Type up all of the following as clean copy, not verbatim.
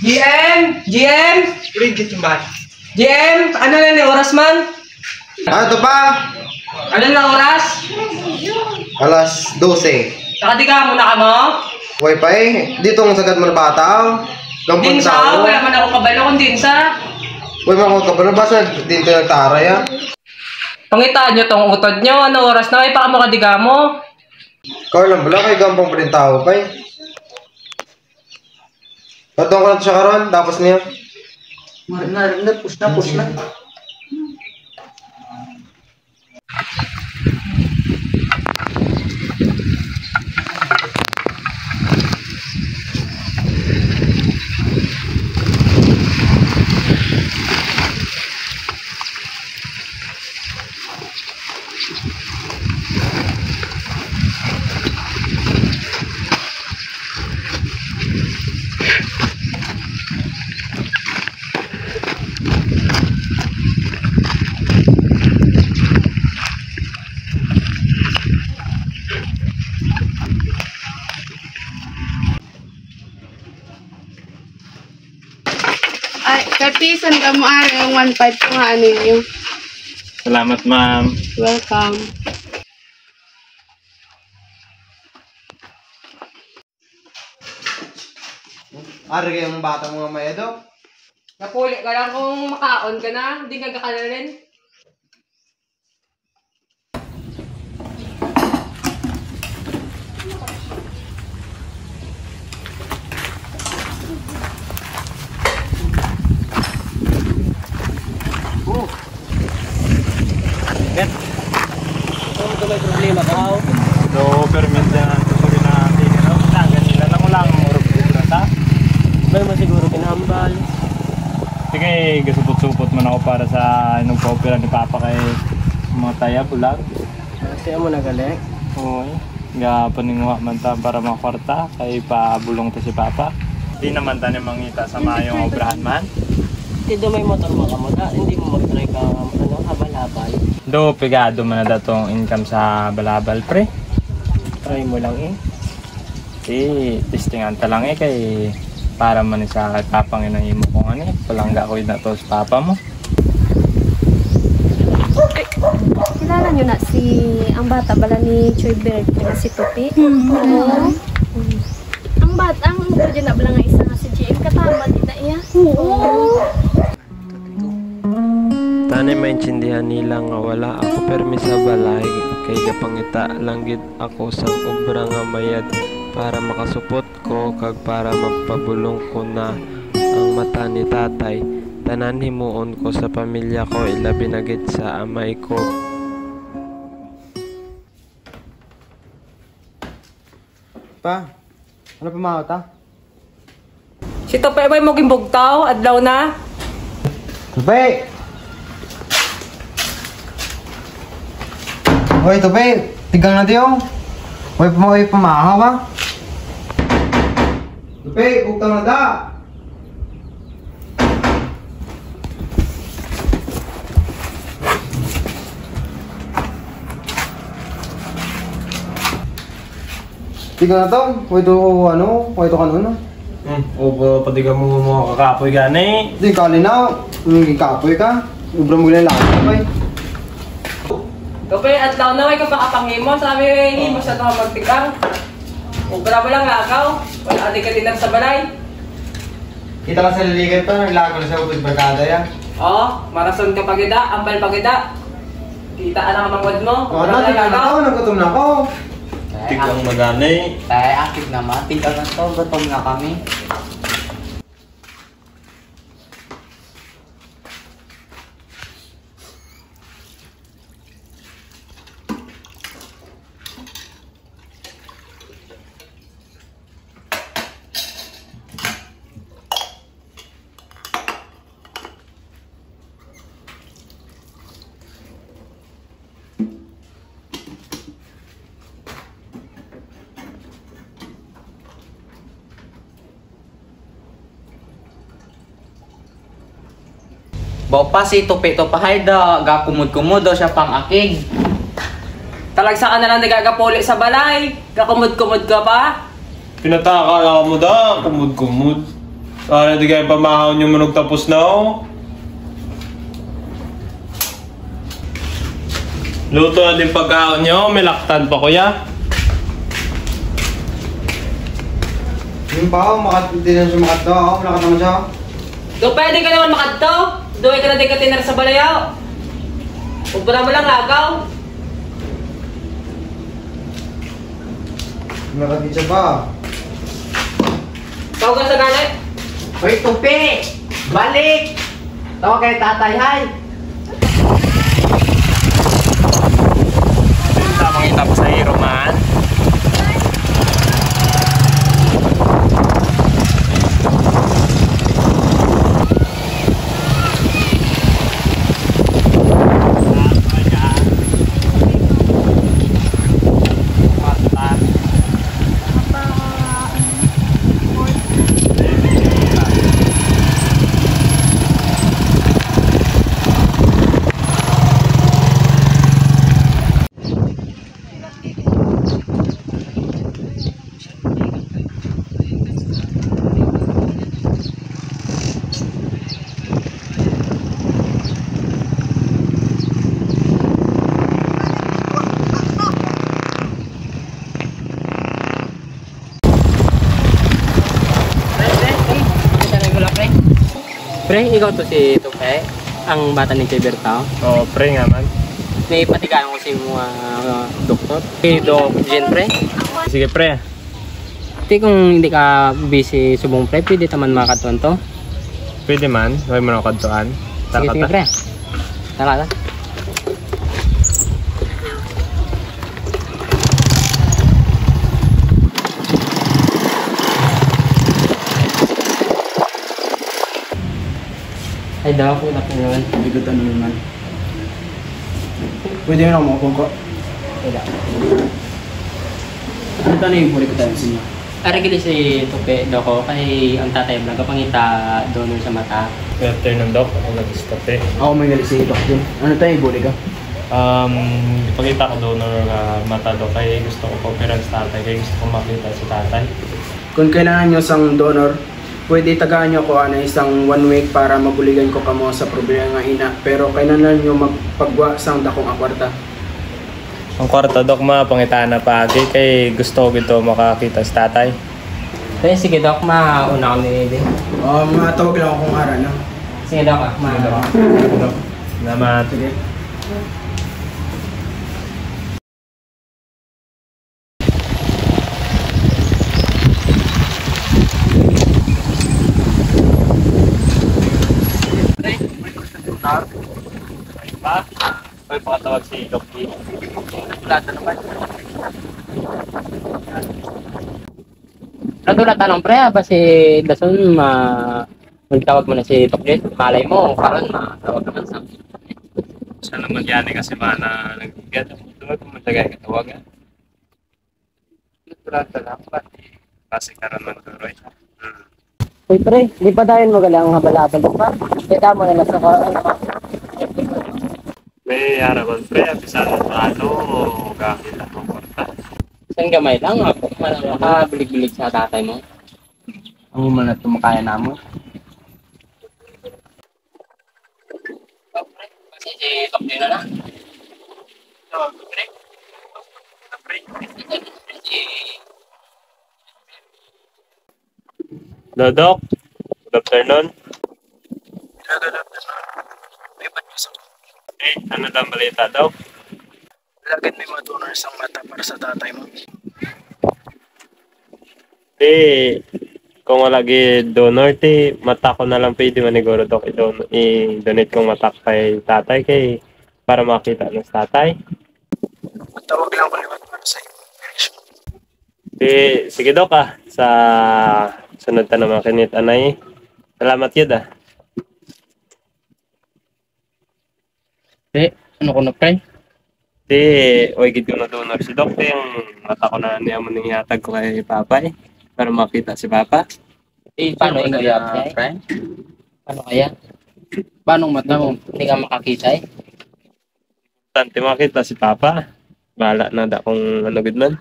GM! GM! Rigid yung ba? GM! Ano na yung oras man? Ito pa? Ano na oras? Alas 12. Nakadi ka muna ka mo? Wi-Fi? Dito ang sagad mo na bata. Gampang Dinsa, tao. wala man ako kabalo kung dinsa. Uy, mga kapalo, basta dito nagtaray ah. Pangitaan nyo tong utod nyo, ano oras na? Ay, baka makadiga mo. Carl, wala kay gampang pa rin tao pa eh. Patong ko lang siya karon, tapos niya. Push na. Ay, katisan ka mo ang 1.5 ko nga ano nyo. Salamat, ma'am. Welcome. Ari kayong bata mga mayedo. Napuli ka lang kung makaon ka na, hindi ka kakalarin. So, permit na ito sa ginahati. Ano? Tangan nila lang mo lang. Murag bubra ta. Ba mo siguro kinahambal. Sige, gasupot-supot man ako para sa anong pa-opera ni Papa kay mga taya, bulag. Kasi mo nagaling. Oo. Paninguha man ta para makwarta kay pabulong ta si Papa. Di naman ta ni mangita sa mayong obrahan man. Hindi may motor mo ka mo na. Hindi mo mag-try ka habal-habal. Do, pigado man na datong income sa balabal, pre. Try mo lang eh. Testingan ta lang kay para man sa tapang inahimo ko nga palangga ko na to sa Papa mo. Kilala nyo na si ang bata bala ni Choy Bird na si Tupi? Ang bata, ang dyan na bala nga isa nga si JM katama din na iya. Tanay maintindihan nila nga wala ako permi sa balay kay gapangita lang gid ako sa obra nga mayad para makasupot ko kag para mapabulong ko na ang mata ni tatay. Tanan himuon ko sa pamilya ko ilabi na gid sa amay ko. Pa, ano pa mga ta? Si Tope may mo gimbugtaw, adlaw na. Tupay! Hoy, Tupay! Tigang na diyo! Hoy, pamahaw ha! Tupay, bugtang na da! Tigang na to! Hoy, to kanuno? O padiga mo mga kakapoy gani. Hindi, kalinaw! Kapoy ka! Ubra mo lang Tupay! Tope, adlaw na may kapakapangimo, sabi hindi mo sa ito magtikang. Ubra mo lang lakaw, wala di ka tinag sa balay. Kita ka sa liligan pa, naglago na sa upod barkada yan. Oo, marason ka pagida, ambal pagida. Kita ang mangwad mo, Oo, ubra lang nagutom na lakaw. ako, nagutom na ako. Tigang magani. Tayo akit naman. Tingnan na to. Gutom na kami. Bawa si Tupi to pahay da, gakumod-kumod daw siya pang akig. Talagsa ka na lang nagagapuli sa balay. Kakumod-kumod ka pa. Pinataka mo da, kumud-kumud. Di kayo pamahaw nyo manog tapos na oh. Luto na din pagkaon nyo, may laktan pa kuya. Yung pa, hindi na siya makadto. Malakat naman siya. Do pwede ka naman makadto. Do ka na di ka tinar sa balayaw. Kung para mo lang lagaw. Malakat siya pa. Tawag ka sa galit. Hoy, tupi! Balik! Tawag kay tatay, hay! Tamang itapos sa hero man. Pre, ikaw to si Tupe, ang bata ni Chebertao. Oo, pre nga man. May patigaan ko sa mga doktor. Kay Doc Jen, pre. Sige pre. Hindi kung hindi ka busy subong pre, pwede taman makatuan to. Pwede man, huwag mo na kadtuan. Sige, sige pre. Tara. Ay, Doc, good afternoon. Good afternoon man. Pwede mo na kumukong ko. Wala. Ano tayo yung puli ko tayo sa inyo? Arigili si Tupe, Doko, kay ang tatay vlog, kapangita donor sa mata. Good afternoon, Doc. Ako nag-stop eh. Ako may galit si Doc din. Ano tayo yung puli ka? Ipakita ko donor mata Doc. Kaya gusto ko pa-operan sa tatay. Kaya gusto ko makita si tatay. Kung kailangan nyo sang donor, pwede tagaan nyo ko na isang 1 week para mabuligan ko kamo sa problema nga ina. Pero kailangan nyo magpagwa sang dakong akwarta. Ang kwarta, Doc, mapangita na pagi. Kaya gusto ko ito makakita si tatay. Kaya sige, Doc, mauna ko ni Eden. Matawag lang akong ara na. Sige, Doc, mauna ko. Salamat. Sige. Pa? Hoy, pakatawag si Doc D. Plata naman. Nagulat tanong pre, ba si Dason magtawag mo na si Doc Jet? Malay mo, parang matawag naman sa Sana naman yan eh, kasi mana nag-get. Tuwag mo matagay katawagan. plata lang. Kasi karon man turoy. Uy pre, di pa dahil magalang habal-habal pa. Kaya mo na nasa May harapan pre, apisado sa gamit ako kwarta. isang gamay lang, ako makabilig-bilig sa tatay mo. Ang mo na tumakaya na mo. Kasi si Doc Jen na lang. Dodok, good afternoon. Eh, ano daw balita daw? Lagyan may mga donor sang mata para sa tatay mo. Kung wala donor, mata ko na lang pwede maniguro Dok. I-donate kong mata kay tatay para makita ng tatay. Matawag lang ko liwat para sa iyo. Sige Dok sa sunod ta naman kinit anay. Salamat yun Ano ko na pre? Gid ko na donor si Dok. Yung mata ko na niya mo nang ihatag ko kay Papa para makita si Papa. Paano yung kaya pre? Paano kaya? Paano mata mo? Hindi ka makakita eh. Tante makita si Papa. Bahala na da kung ano gid man.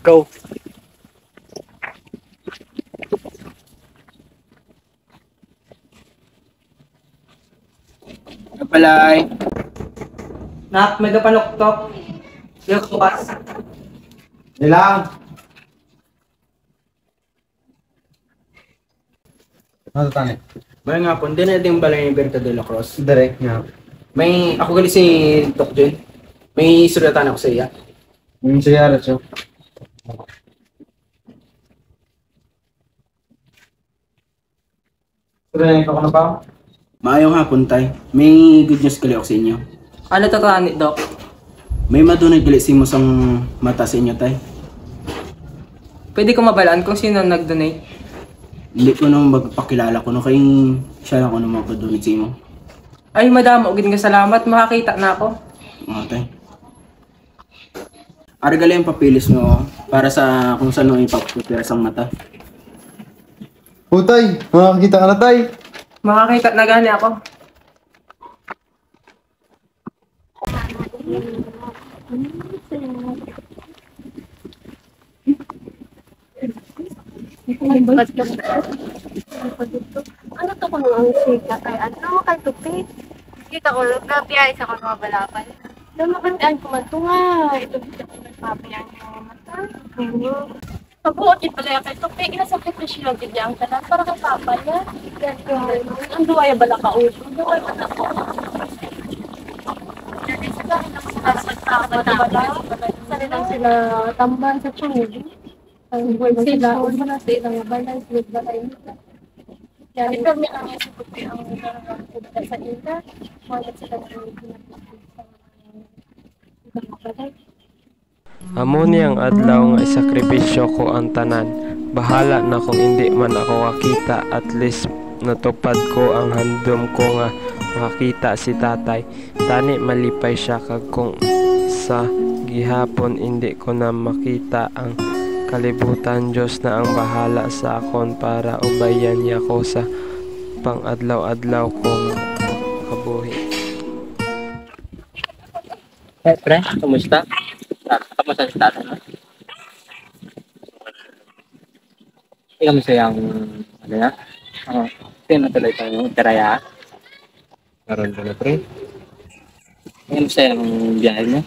Go. Balay. Nak, may kapaluktok. Look, bukas. Nilang! Ano tani? Balay nga po, hindi na din balay ni Berta de la Cruz. Direct nga. May, ako gali si Doc Jun. May sulyatan ako sa iya. Sige, alas yun. Sige, ikaw ka na ba? Maayong hapon, tay. May good news gali ako sa inyo. Ano to kanit, Dok? May madunay gali si mo sang mata sa inyo, tay. Pwede ko mabalaan kung sino nag-donate. Hindi ko nang magpakilala ko no kayong siya lang ko nang magdunay sa inyo. Ay, madamo, gid nga salamat. Makakita na ako. Mga tay. Argali ang papilis mo para sa kung saan mo ipaputira sang mata. Putay! Makakita ka na, tay! Makakita na gani ako. Ano to kung ang sika kay ano kay tupi? Kita ko nagbiyahe sa kuno balapan. Lumakantaan ko man tunga. Ito dito ko nagpapayan yung mata. Pagbuot it pala kay tupi, ginasakit na siya gid ang tanan para kay papa niya. Ang duwaya bala ka uso. Duwaya bala ka. Sana lang sila tamban sa tsugi. Ang word sila, una sa ilang balance with balay nila. Kaya ito may ang sa tupi ang nararamdaman sa ila. Mga sila Amo niyang adlaw nga isakripisyo ko ang tanan. Bahala na kung hindi man ako makita, at least natupad ko ang handom ko nga makita si tatay. Tani malipay siya kag kung sa gihapon hindi ko na makita ang kalibutan. Diyos na ang bahala sa akon para ubayan niya ko sa pang-adlaw-adlaw kong kabuhi. Pre, kumusta? Kamusta si tatay mo? Hindi ka masayang, ano na? Oo. Hindi na tuloy itong tiraya. Karoon ka na, pre. Hindi ka masayang biyahe mo?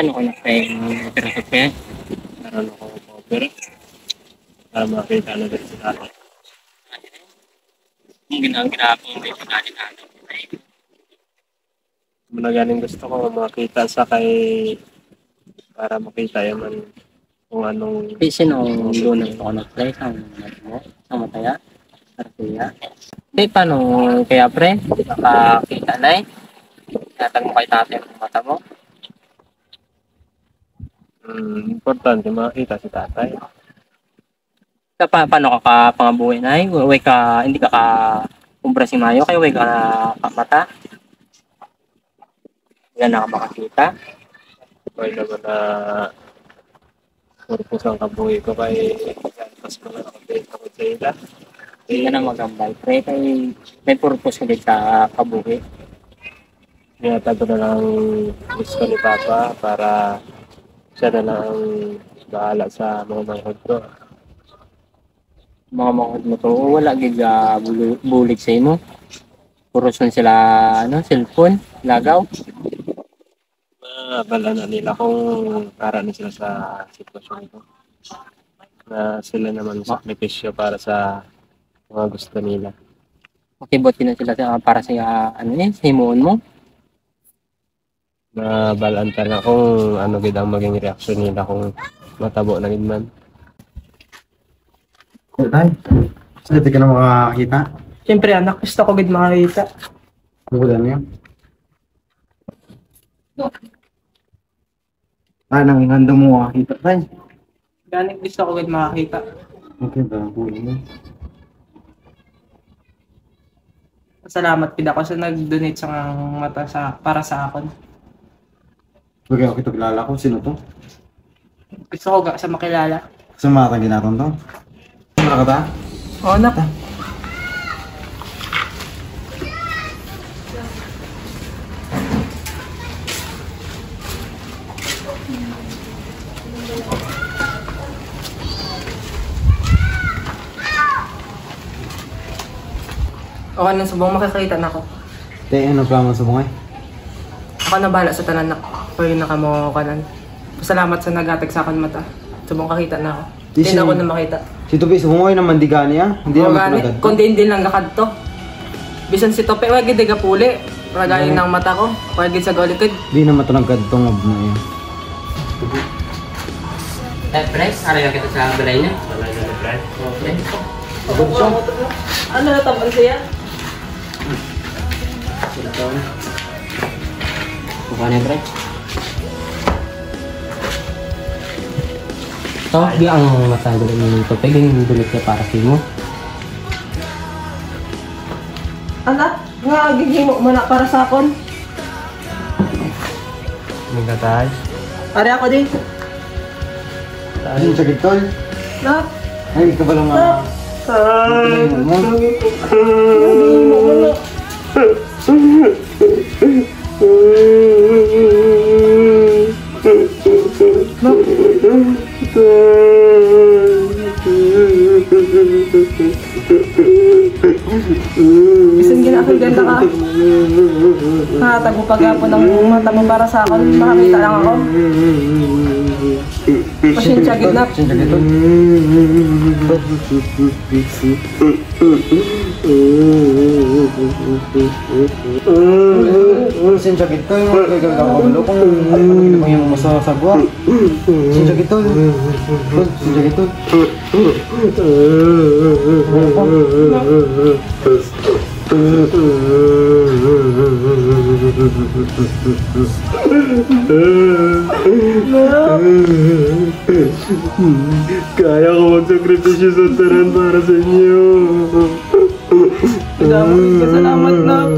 Ano ko na kayong pera-pera? Karoon ako cover. Para makita na din si tatay. Ang ginagawa ko may pagkakita. Galing gusto ko makita sa kay para makita yun man kung anong Sino ang doon ako nag-play sa mo? Sa mataya? Sa kaya? Hindi, paano kaya pre? Nakakita na eh. Tinatag mo kay tatay ang mata mo. importante makita si tatay. Paano ka pangabuhi na eh? Hindi ka kumpra si Mayo, kaya way ka mata. Yan na ka makakita. May naman na purpose ang kabuhi ko kay pas ko na nakapit ako sa ila. Hindi ka na magambay. Pre, kay may purpose ka din sa kabuhi. Niyatago na lang gusto ni Papa para siya na lang bahala sa mga manghod ko. Mga manghod mo to, wala gig bulig sa imo. Puros na sila, cellphone, lagaw. Bala na nila kung para na sila sa sitwasyon ko. Na sila naman sakripisyo para sa mga gusto nila. Makibuti na sila para sa himuon mo. Na balanta na kung ano gid ang maging reaksyon nila kung matabo na gid man. Tay, saan ka na makakita? Siyempre anak, gusto ko gid makakita. Bukulan niya. Nang handa mo makakita, tay. Ganit gusto ko gid makakita. Okay ba? Bukulan niya. Salamat pid ako sa nag-donate sa mata para sa akin. Bagay ako ito kilala ko. Sino to? Gusto ko sa makilala. Sa mga tang ginatong to? Ano ka ta? Oo, anak. Okay na subong, makikita na ako. Te, ano plano sa bungay? Ako na bahala sa tanan na. Pwede na ka mo kanan. Salamat sa nagatek sa akin mata. Subong kakita na ako. Hindi na ako na makita. Si Tupi, sa bungay naman di gani ah. Hindi naman tulagad. Kundi hindi lang lakad to. Bisan si Tope, wag gid puli. Ragayin ng mata ko. Wag gid sa golikid. Di naman tulagad tong abna yan. Pre, araw kita sa balay niya. Wala na pre. Ano na taban siya? Bukan ya, pre. Tahu dia ang matanggal ng topeg yung dulit niya para sa mo. Anak, nga gigimo mo na para sa akon. Nagkatay. Ari ako din. Ano sakit tol? Nak, Ay, ka ba lang mo? gigimo mo na. Bisan ginakal ganda ka. Nakatago pag-apo ng mata mo para sa akin. Makakita lang ako. Pasensya gitna. Pasensya gitna. Pasensya gitna. Magkagagal ka kabalo kung ano yung masasagwa. Pasensya gitna. Pasensya gitna. Kaya ko magsakripisyo sa taran para sa inyo. Salamat na.